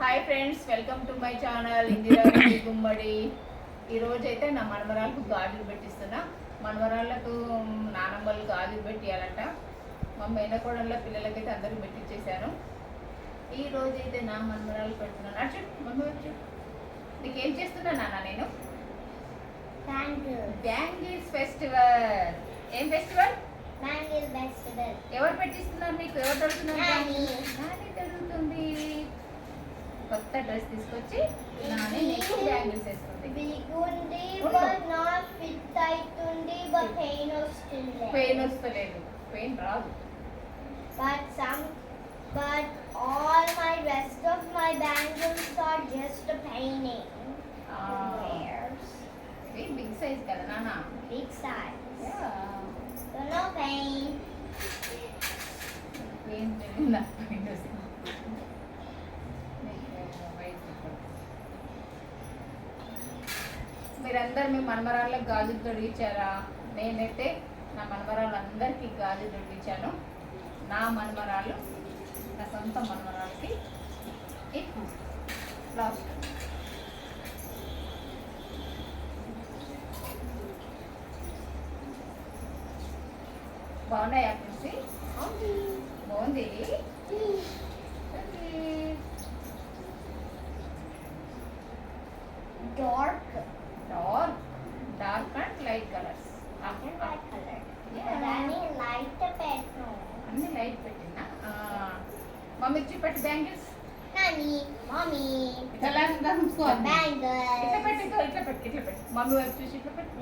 Hi friends, welcome to my channel Indira Reddy Gummadi. ఈరోజు అయితే నా మనవరాలకు గాజులు పెట్టిస్తున్నా. మనవరాళ్ళకు నానమ్మలు గాజులు పెట్టియాలంట. మా మేనకోడళ్ళ పిల్లలకైతే అందరికి పెట్టించేశాను. ఈ రోజు అయితే నా మనవరాలు పెడుతున్నాను. అచ్చు మమ్మీ వచ్చు, నీకేం చేస్తున్నా నాన్న? నేను బ్యాంగిల్స్ ఫెస్టివల్. ఏం ఫెస్టివల్? Bangle festival. ఎవరు పెట్టిస్తున్నారు నీకు? ఎవరు దొరుకుతున్నారు? నాని దొరుకుతుంది. కొత్త డ్రెస్ తీసుకొచ్చి నాని నీకు బ్యాంగిల్స్ వేస్తుంది. బిగుంది బట్ నాట్ ఫిట్ అవుతుంది, బట్ పెయిన్ వస్తుంది. పెయిన్ వస్తలేదు, పెయిన్ రాదు. But all my rest of my bangles are just a paining. Big size కదా నాన్న? Big size. So no pain. Pain తెలియదు, పెయిన్ వస్తుంది. మీరందరు మీ మనమరాళ్ళకి గాజులు తొడిగించారా? నేనైతే నా మనమరాళ్ళందరికీ గాజులు తొడిగించాను. నా మనమరాళ్ళు, నా సొంత మనమరాళ్ళకి లాస్ట్ బాగున్నాయా? చూసి బాగుంది. Dark and light colours. అన్ని లైట్ పెట్టినా. మమ్మీ చూపెట్టి బ్యాంగిల్స్. ఇట్లా పెట్టి మమ్మీ వైపు చూసి ఇట్లా పెట్టి.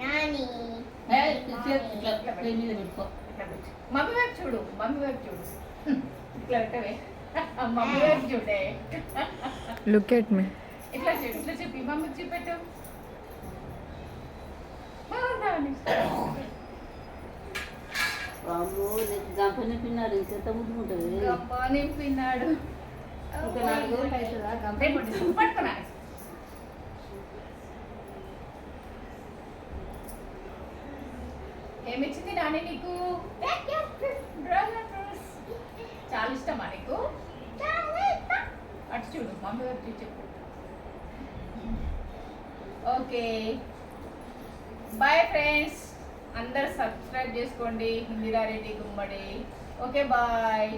మమ్మీ వైపు చూడు, మమ్మీ వైపు చూడు. ఇట్లా పెట్టవే, మమ్మీ వైపు చూడే. Look at me. ఇట్లా చూడు, ఇట్లా చెప్పి మమ్మీ చూపెట్టు. గంప నింపినాడు, ఇంత ముద్దు ఉంటుంది. గంప నింపినాడు. పట్టుకున్నా. ఏమిచ్చింది నాని నీకు? Dragon fruits. చాలా ఇష్టమా నీకు? అటు చూడు, మమ్మీ వైపు చూసి చెప్పు. ఓకే బాయ్ ఫ్రెండ్స్, అందరు సబ్స్క్రైబ్ చేసుకోండి ఇందిరా రెడ్డి గుమ్మడి. Okay bye.